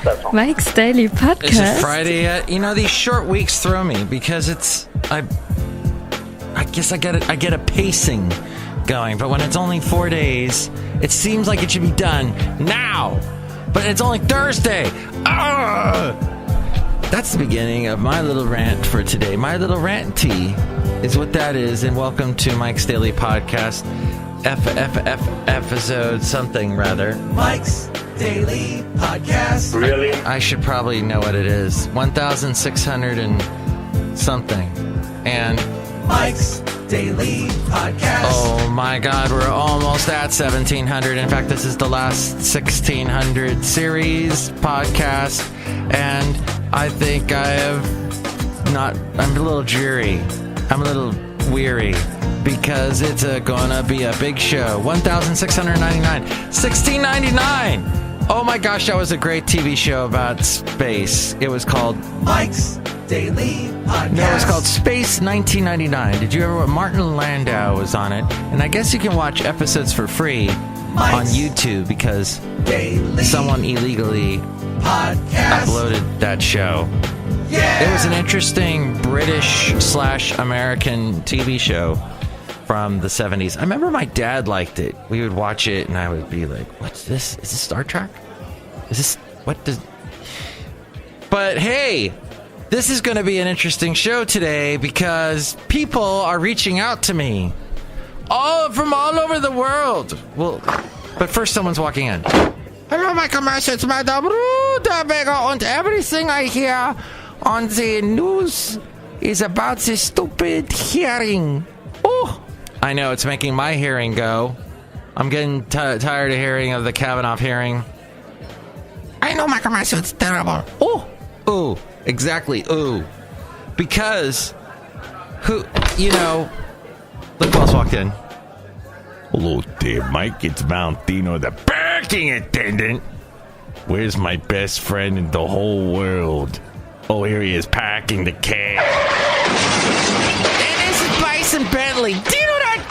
not that song. Mike's Daily Podcast. Is it Friday yet? You know, these short weeks throw me because I guess I get a pacing going, but when it's only 4 days, it seems like it should be done now. But it's only Thursday. That's the beginning of my little rant for today. My little rant tea is what that is, and welcome to Mike's Daily Podcast, episode something rather. Mike's Daily Podcast. Really? I should probably know what it is. 1,600 and something. And Mike's Daily Podcast. oh my God, we're almost at 1,700. In fact, this is the last 1,600 series podcast, and I think I'm a little dreary. I'm a little weary because it's gonna be a big show. 1,699, 1,699. Oh my gosh, that was a great TV show about space. It was called Mike's Daily Podcast. No, it's called Space 1999. Did you ever? Martin Landau was on it, and I guess you can watch episodes for free on YouTube because Daily someone illegally Podcast. uploaded that show. Yeah. It was an interesting British/American TV show from the 70s. I remember my dad liked it. We would watch it, and I would be like, "What's this? Is this Star Trek? Is this what does?" But hey. This is going to be an interesting show today because people are reaching out to me from all over the world. Well, but first someone's walking in. Hello, my commercial. It's Madame Rootabega, and everything I hear on the news is about this stupid hearing. Oh, I know, it's making my hearing go. I'm getting tired of hearing of the Kavanaugh hearing. I know, my commercial. It's terrible. Oh. Exactly. Ooh. Because look who else walked in. Hello there, Mike. It's Valentino, the parking attendant. Where's my best friend in the whole world? Oh, here he is, parking the cab. And this is Bison Bentley. Do you know that?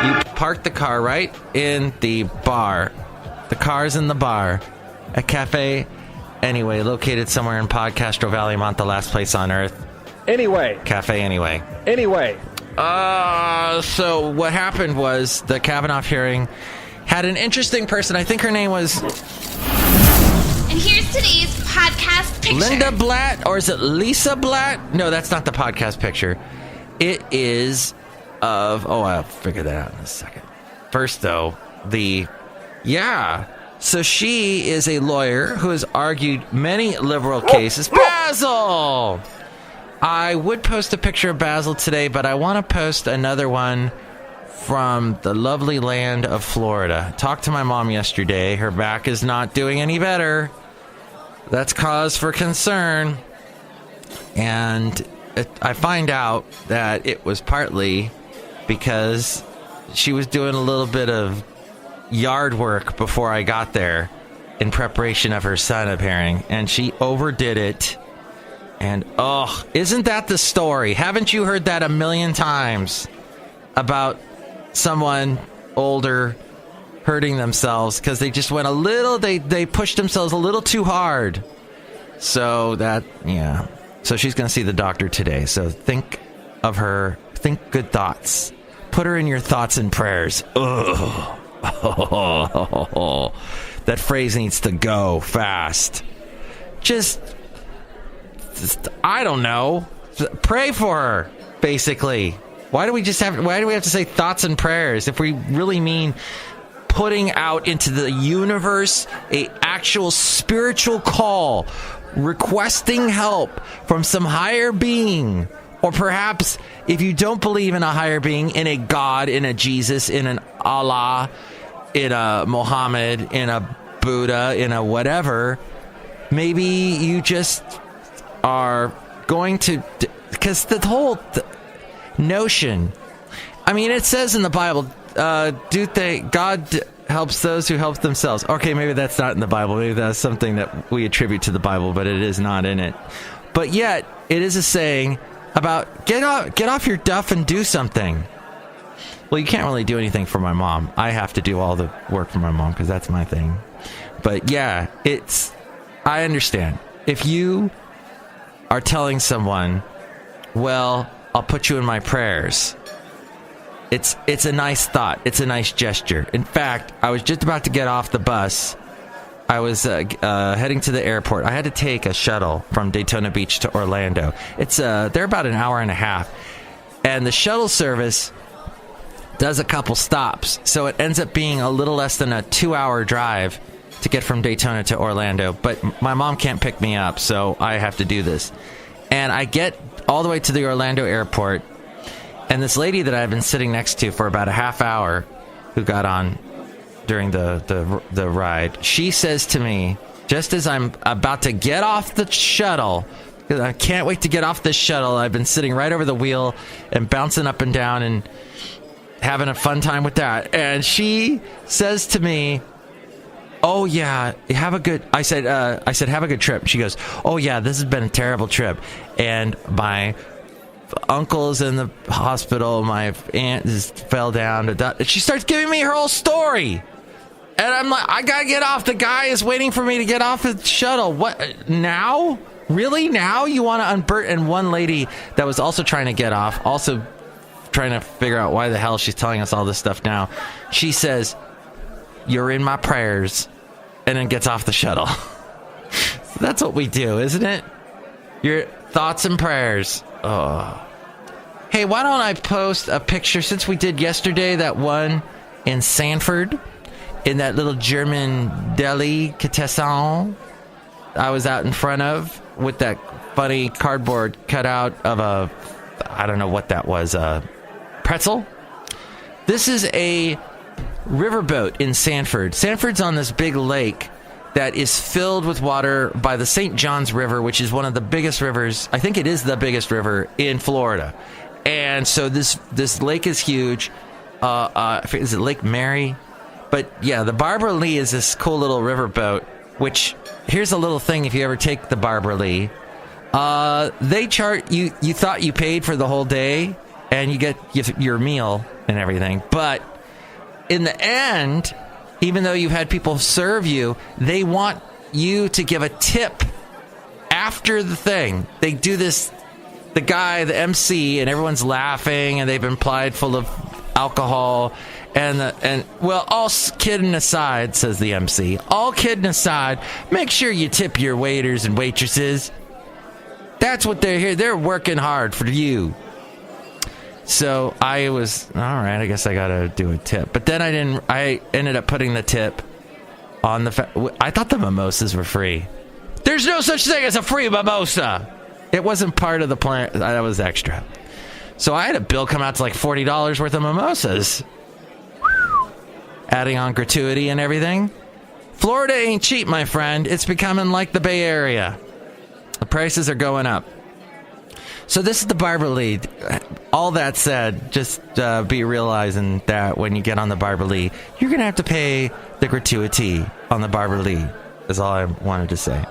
You park the car right in the bar. The car's in the bar. A cafe. Anyway, located somewhere in Podcastro Valley, the last place on earth. Anyway. Cafe Anyway. So what happened was the Kavanaugh hearing had an interesting person. I think her name was... And here's today's podcast picture. Linda Blatt, or is it Lisa Blatt? No, that's not the podcast picture. It is of... Oh, I'll figure that out in a second. First, though, So she is a lawyer who has argued many liberal cases. Basil! I would post a picture of Basil today, but I want to post another one from the lovely land of Florida. Talked to my mom yesterday. Her back is not doing any better. That's cause for concern. And I find out that it was partly because she was doing a little bit of yard work before I got there in preparation of her son appearing, and she overdid it. And isn't that the story? Haven't you heard that a million times about someone older hurting themselves because they just went they pushed themselves a little too hard? So so she's gonna see the doctor today, so think of her, think good thoughts, put her in your thoughts and prayers. That phrase needs to go fast. Just I don't know. Pray for her, basically. Why do we have to say thoughts and prayers if we really mean putting out into the universe a actual spiritual call, requesting help from some higher being? Or perhaps, if you don't believe in a higher being, in a God, in a Jesus, in an Allah, in a Muhammad, in a Buddha, in a whatever, maybe you just are going to... Because the whole notion... I mean, it says in the Bible, God helps those who help themselves. Okay, maybe that's not in the Bible. Maybe that's something that we attribute to the Bible, but it is not in it. But yet, it is a saying... about get off your duff and do something. Well, you can't really do anything for my mom. I have to do all the work for my mom because that's my thing. But yeah, I understand. If you are telling someone, well, I'll put you in my prayers, it's a nice thought. It's a nice gesture. In fact, I was just about to get off the bus. I was heading to the airport. I had to take a shuttle from Daytona Beach to Orlando. They're about an hour and a half. And the shuttle service does a couple stops. So it ends up being a little less than a 2-hour drive to get from Daytona to Orlando. But my mom can't pick me up, so I have to do this. And I get all the way to the Orlando airport. And this lady that I've been sitting next to for about a half hour, who got on during the ride, she says to me, just as I'm about to get off the shuttle, because I can't wait to get off this shuttle, I've been sitting right over the wheel and bouncing up and down and having a fun time with that. And she says to me, oh yeah, have a good, I said, have a good trip. She goes, oh yeah, this has been a terrible trip. And my uncle's in the hospital, my aunt just fell down. She starts giving me her whole story. And I'm like, I gotta get off. The guy is waiting for me to get off the shuttle. What, now? Really? Now you want to unburt? And one lady that was also trying to get off, also trying to figure out why the hell she's telling us all this stuff now. She says, you're in my prayers, and then gets off the shuttle. That's what we do, isn't it? Your thoughts and prayers. Oh. Hey, why don't I post a picture, since we did yesterday, that one in Sanford, in that little German delicatessen I was out in front of, with that funny cardboard cutout of I don't know what that was, a pretzel? This is a riverboat in Sanford. Sanford's on this big lake that is filled with water by the St. Johns River, which is one of the biggest rivers. I think it is the biggest river in Florida. And so this lake is huge. Is it Lake Mary? But yeah, the Barbara Lee is this cool little riverboat, which, here's a little thing if you ever take the Barbara Lee. They chart, you thought you paid for the whole day, and you get your meal and everything. But in the end, even though you've had people serve you, they want you to give a tip after the thing. They do this, the guy, the MC, and everyone's laughing, and they've been plied full of alcohol. And well, all kidding aside, says the MC, all kidding aside, make sure you tip your waiters and waitresses. That's what they're here. They're working hard for you. So I was, all right, I guess I got to do a tip. But then I ended up putting the tip on I thought the mimosas were free. There's no such thing as a free mimosa. It wasn't part of the plan. That was extra. So I had a bill come out to like $40 worth of mimosas. Adding on gratuity and everything. Florida ain't cheap, my friend. It's becoming like the Bay Area. The prices are going up. So this is the Barbara Lee. All that said, just be realizing that when you get on the Barbara Lee, you're going to have to pay the gratuity on the Barbara Lee, is all I wanted to say.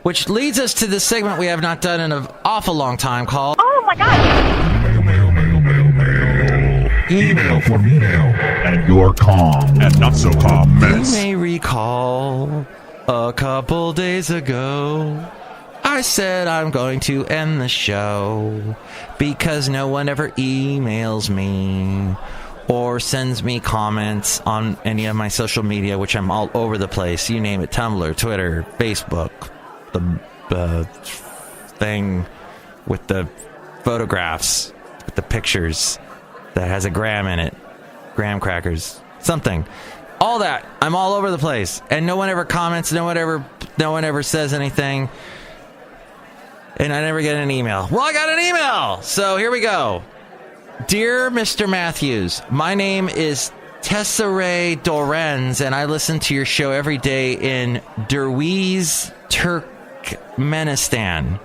Which leads us to this segment we have not done in an awful long time called... Oh my God! Email for email and your calm and not so calm mess. You may recall a couple days ago, I said I'm going to end the show because no one ever emails me or sends me comments on any of my social media, which I'm all over the place. You name it, Tumblr, Twitter, Facebook, the thing with the photographs, with the pictures that has a gram in it, graham crackers, something, all that. I'm all over the place, and no one ever comments, no one ever says anything, and I never get an email. Well, I got an email, so here we go. Dear Mr. Matthews, my name is Tesserae Dorenz, and I listen to your show every day in Derwiz, Turkmenistan.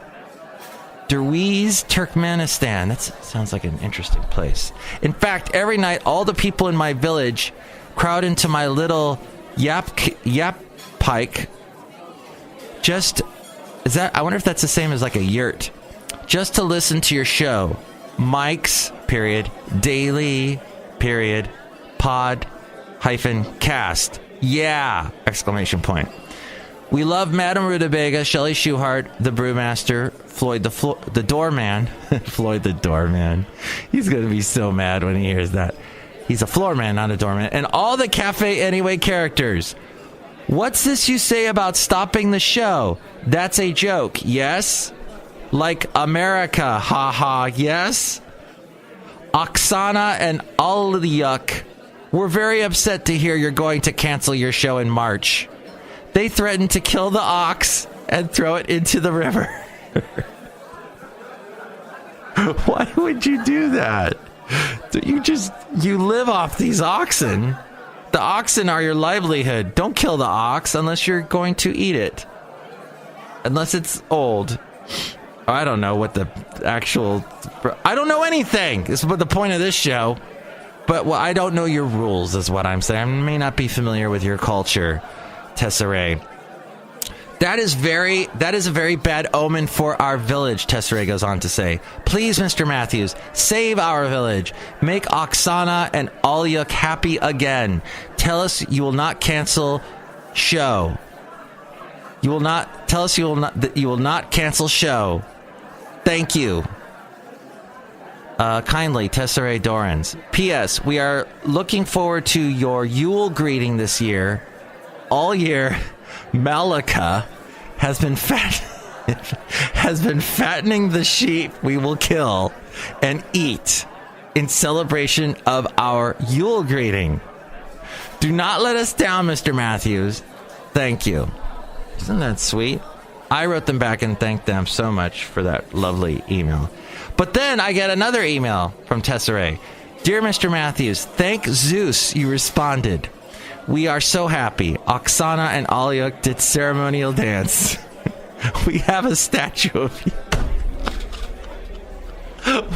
Derwiz, Turkmenistan. That sounds like an interesting place. In fact, every night, all the people in my village crowd into my little yap pike. I wonder if that's the same as like a yurt. Just to listen to your show. Mike's, period, daily, period, pod, hyphen, cast. Yeah! Exclamation point. We love Madame Rootabega, Chely Shoehart, the brewmaster, Floyd the doorman. Floyd the doorman. He's going to be so mad when he hears that. He's a floorman, not a doorman. And all the Cafe Anyway characters. What's this you say about stopping the show? That's a joke, yes? Like America, haha, yes? Oksana and Alyuk were very upset to hear you're going to cancel your show in March. They threatened to kill the ox and throw it into the river. Why would you do that? You live off these oxen. The oxen are your livelihood. Don't kill the ox unless you're going to eat it. Unless it's old. I don't know what the actual... I don't know anything. This is the point of this show. But I don't know your rules is what I'm saying. I may not be familiar with your culture, Tesserae. That is a very bad omen for our village, Tesserae goes on to say. Please, Mr. Matthews, save our village. Make Oksana and Alyuk happy again. Tell us you will not cancel show. You will not cancel show. Thank you. Kindly, Tesserae Dorans. P.S. We are looking forward to your Yule greeting this year. All year, Malika has been fattening the sheep we will kill and eat in celebration of our Yule greeting. Do not let us down, Mr. Matthews. Thank you. Isn't that sweet? I wrote them back and thanked them so much for that lovely email. But then I get another email from Tesserae. Dear Mr. Matthews, thank Zeus you responded. We are so happy. Oksana and Alyuk did ceremonial dance. We have a statue of you.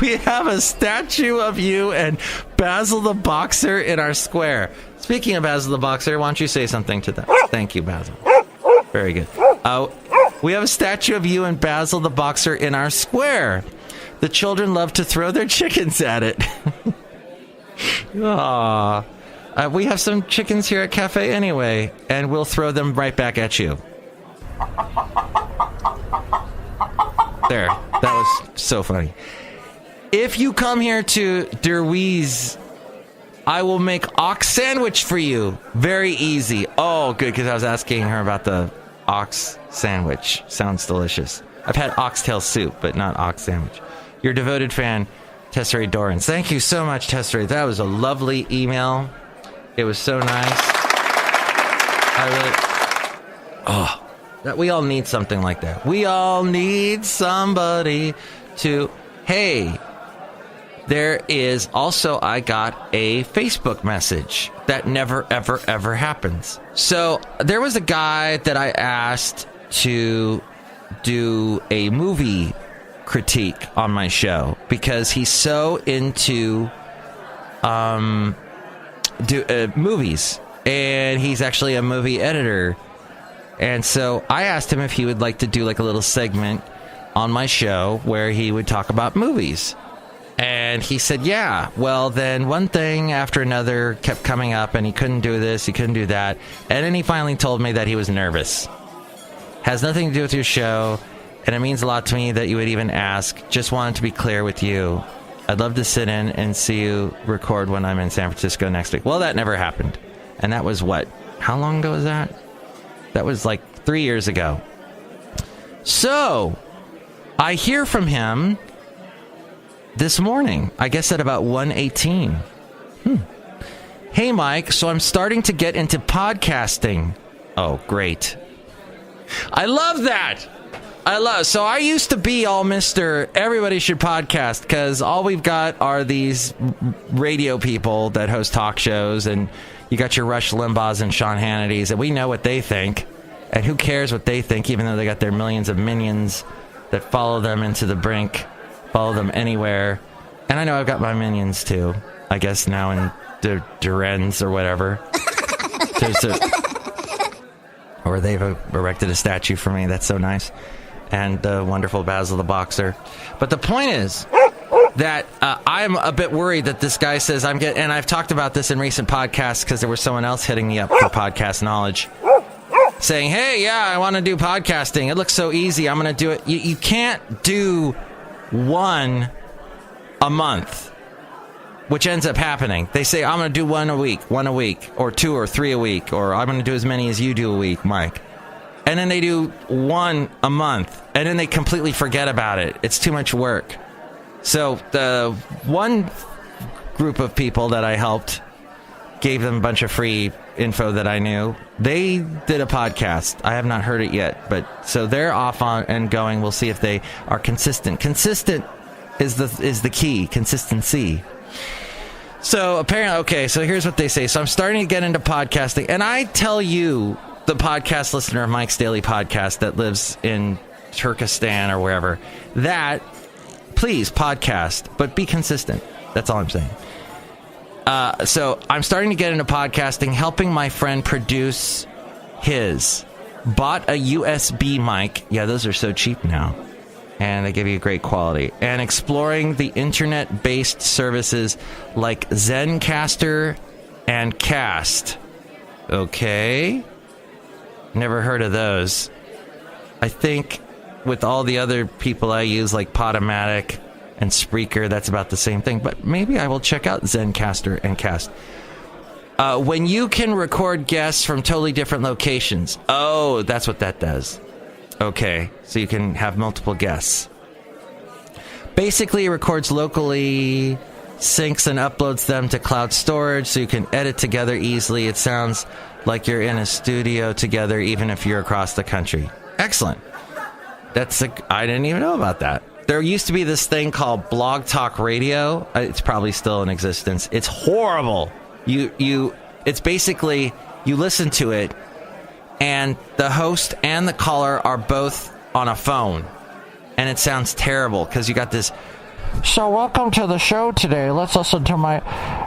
We have a statue of you and Basil the Boxer in our square. Speaking of Basil the Boxer, why don't you say something to that? Thank you, Basil. Very good. We have a statue of you and Basil the Boxer in our square. The children love to throw their chickens at it. Aww. We have some chickens here at Cafe Anyway, and we'll throw them right back at you. There. That was so funny. If you come here to Derweeze, I will make ox sandwich for you. Very easy. Oh, good, because I was asking her about the ox sandwich. Sounds delicious. I've had oxtail soup, but not ox sandwich. Your devoted fan, Tesserae Dorans. Thank you so much, Tesserae. That was a lovely email. It was so nice. We all need something like that. We all need somebody to... Hey, there is also, I got a Facebook message that never, ever, ever happens. So there was a guy that I asked to do a movie critique on my show because he's so into movies, and he's actually a movie editor. And so I asked him if he would like to do like a little segment on my show where he would talk about movies. And he said, yeah. Well, then one thing after another kept coming up, and he couldn't do this, he couldn't do that. And then he finally told me that he was nervous. Has nothing to do with your show, and it means a lot to me that you would even ask. Just wanted to be clear with you. I'd love to sit in and see you record when I'm in San Francisco next week. Well, that never happened. And that was what? How long ago was that? That was like 3 years ago. So, I hear from him this morning. I guess at about 1:18. Hey, Mike. So I'm starting to get into podcasting. Oh, great. I love that. So I used to be all Mr. Everybody should podcast, because all we've got are these radio people that host talk shows, and you got your Rush Limbaughs and Sean Hannitys, and we know what they think, and who cares what they think, even though they got their millions of minions that follow them into the brink, follow them anywhere. And I know I've got my minions too, I guess now in Durens or whatever. Or they've erected a statue for me. That's so nice. And wonderful Basil the Boxer. But the point is, that I'm a bit worried that this guy says and I've talked about this in recent podcasts because there was someone else hitting me up for podcast knowledge, saying, hey, yeah, I want to do podcasting. It looks so easy. I'm going to do it. You can't do one a month, which ends up happening. They say, I'm going to do one a week, or 2 or 3 a week, or I'm going to do as many as you do a week, Mike. And then they do one a month, and then they completely forget about it. It's too much work. So the one group of people that I helped, gave them a bunch of free info that I knew. They did a podcast. I have not heard it yet, but so they're off on and going. We'll see if they are consistent. Consistent is the key. Consistency. So apparently, okay, so here's what they say. So I'm starting to get into podcasting, and I tell you, the podcast listener of Mike's Daily Podcast that lives in Turkestan or wherever, that please podcast, but be consistent. That's all I'm saying. So I'm starting to get into podcasting, helping my friend produce his. Bought a USB mic. Yeah, those are so cheap now. And they give you great quality. And exploring the internet-based services like Zencaster and Cast. Okay. Never heard of those. I think with all the other people I use, like Podomatic and Spreaker, that's about the same thing. But maybe I will check out Zencaster and Cast. When you can record guests from totally different locations. Oh, that's what that does. Okay, so you can have multiple guests. Basically, it records locally, syncs and uploads them to cloud storage so you can edit together easily. It sounds like you're in a studio together, even if you're across the country. Excellent. I didn't even know about that. There used to be this thing called Blog Talk Radio. It's probably still in existence. It's horrible. It's basically, you listen to it, and the host and the caller are both on a phone. And it sounds terrible, because you got this, so welcome to the show today. Let's listen to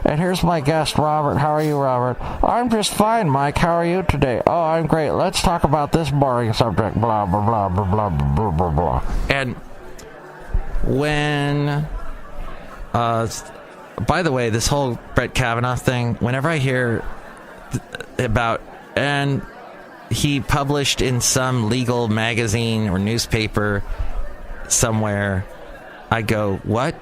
and here's my guest, Robert. How are you, Robert? I'm just fine, Mike. How are you today? Oh, I'm great. Let's talk about this boring subject. Blah, blah, blah, blah, blah, blah, blah, blah. And when, by the way, this whole Brett Kavanaugh thing, whenever I hear about, and he published in some legal magazine or newspaper somewhere, I go, what?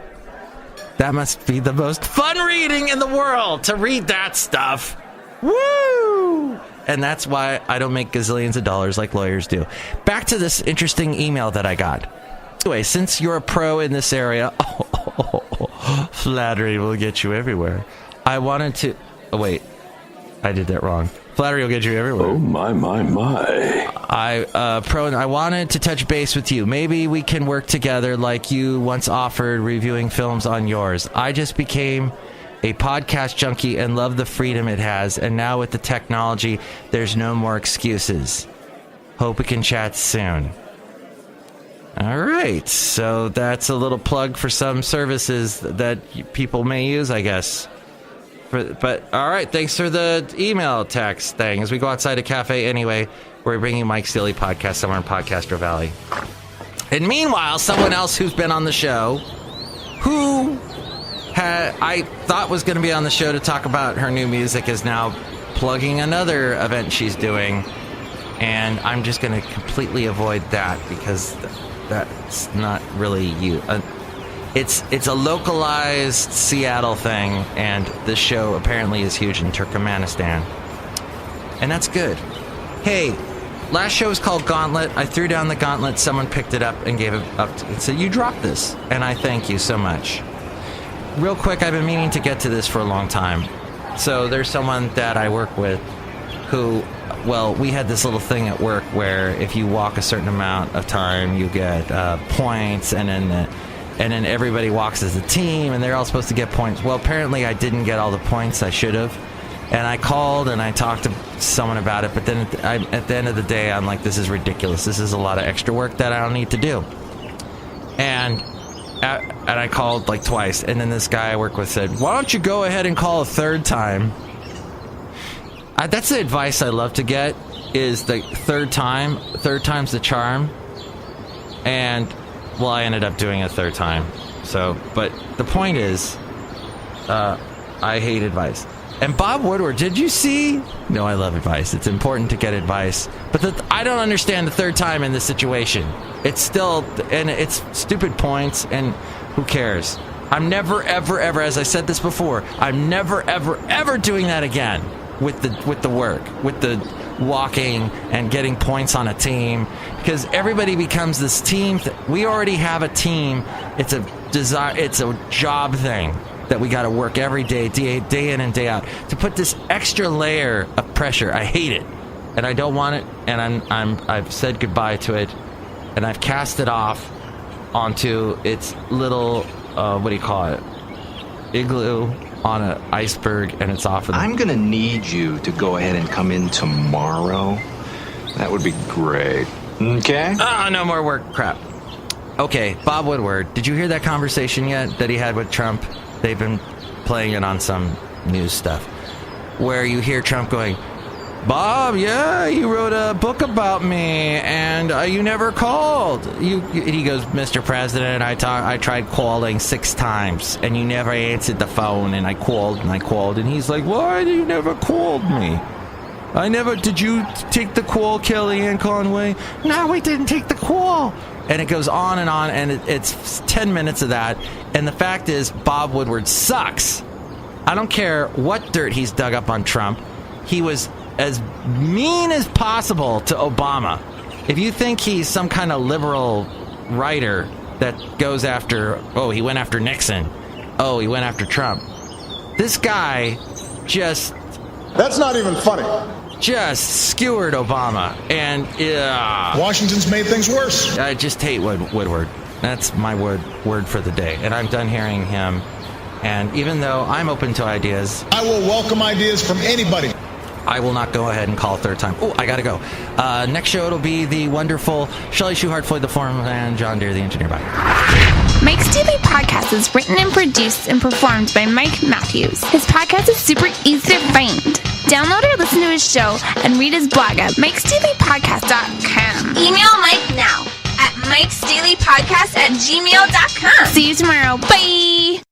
That must be the most fun reading in the world, to read that stuff. Woo! And that's why I don't make gazillions of dollars like lawyers do. Back to this interesting email that I got. Anyway, since you're a pro in this area, flattery will get you everywhere. I wanted to... Oh, wait. I did that wrong. Flattery will get you everywhere. Oh, my. I wanted to touch base with you. Maybe we can work together like you once offered reviewing films on yours. I just became a podcast junkie and love the freedom it has. And now with the technology, there's no more excuses. Hope we can chat soon. All right. So that's a little plug for some services that people may use, I guess. But all right, thanks for the email text thing. As we go outside a cafe anyway, we're bringing Mike's Daily Podcast somewhere in Podcastro Valley. And meanwhile, someone else who's been on the show, who I thought was going to be on the show to talk about her new music, is now plugging another event she's doing. And I'm just going to completely avoid that because that's not really you. It's a localized Seattle thing, and this show apparently is huge in Turkmenistan. And that's good. Hey, last show was called Gauntlet. I threw down the gauntlet. Someone picked it up and gave it up and said, you dropped this. And I thank you so much. Real quick, I've been meaning to get to this for a long time. So there's someone that I work with who, well, we had this little thing at work where if you walk a certain amount of time, you get points, and then everybody walks as a team, and they're all supposed to get points. Well, apparently I didn't get all the points I should have. And I called and I talked to someone about it, but then at the end of the day, I'm like, this is ridiculous. This is a lot of extra work that I don't need to do. And I called like twice, and then this guy I work with said, why don't you go ahead and call a third time? That's the advice I love to get, is the third time's the charm. And well, I ended up doing a third time. So, but the point is, I hate advice. And Bob Woodward, did you see? No, I love advice. It's important to get advice. But I don't understand the third time in this situation. It's still, and it's stupid points, and who cares? I'm never, ever, ever, as I said this before, I'm never, ever, ever doing that again with the work, with the walking and getting points on a team, because everybody becomes this team. We already have a team. It's a job thing that we got to work every day, day in and day out, to put this extra layer of pressure. I hate it, and I don't want it, and I've said goodbye to it, and I've cast it off onto its little what do you call it, igloo on an iceberg, and it's off. I'm gonna need you to go ahead and come in tomorrow. That would be great. Okay? No more work crap. Okay, Bob Woodward, did you hear that conversation yet that he had with Trump? They've been playing it on some news stuff, where you hear Trump going, Bob, yeah, you wrote a book about me, and you never called. He goes, Mr. President, I tried calling 6 times, and you never answered the phone, and I called, and he's like, why did you never called me? Did you take the call, Kellyanne Conway? No, we didn't take the call. And it goes on, and it's 10 minutes of that, and the fact is, Bob Woodward sucks. I don't care what dirt he's dug up on Trump. He was as mean as possible to Obama. If you think he's some kind of liberal writer that goes after, he went after Nixon, he went after Trump. This guy just... That's not even funny. Just skewered Obama, and Washington's made things worse. I just hate Woodward. That's my word for the day, and I'm done hearing him. And even though I'm open to ideas, I will welcome ideas from anybody. I will not go ahead and call a third time. I gotta go. Next show, it'll be the wonderful Chely Shoehart, Floyd the Floorman, and John Deere, the engineer. Bye. Mike's Daily Podcast is written and produced and performed by Mike Matthews. His podcast is super easy to find. Download or listen to his show and read his blog at MIKEs-DAILY-PODCAST.com. Email Mike now at MIKEs-DAILY-PODCAST@gmail.com. See you tomorrow. Bye!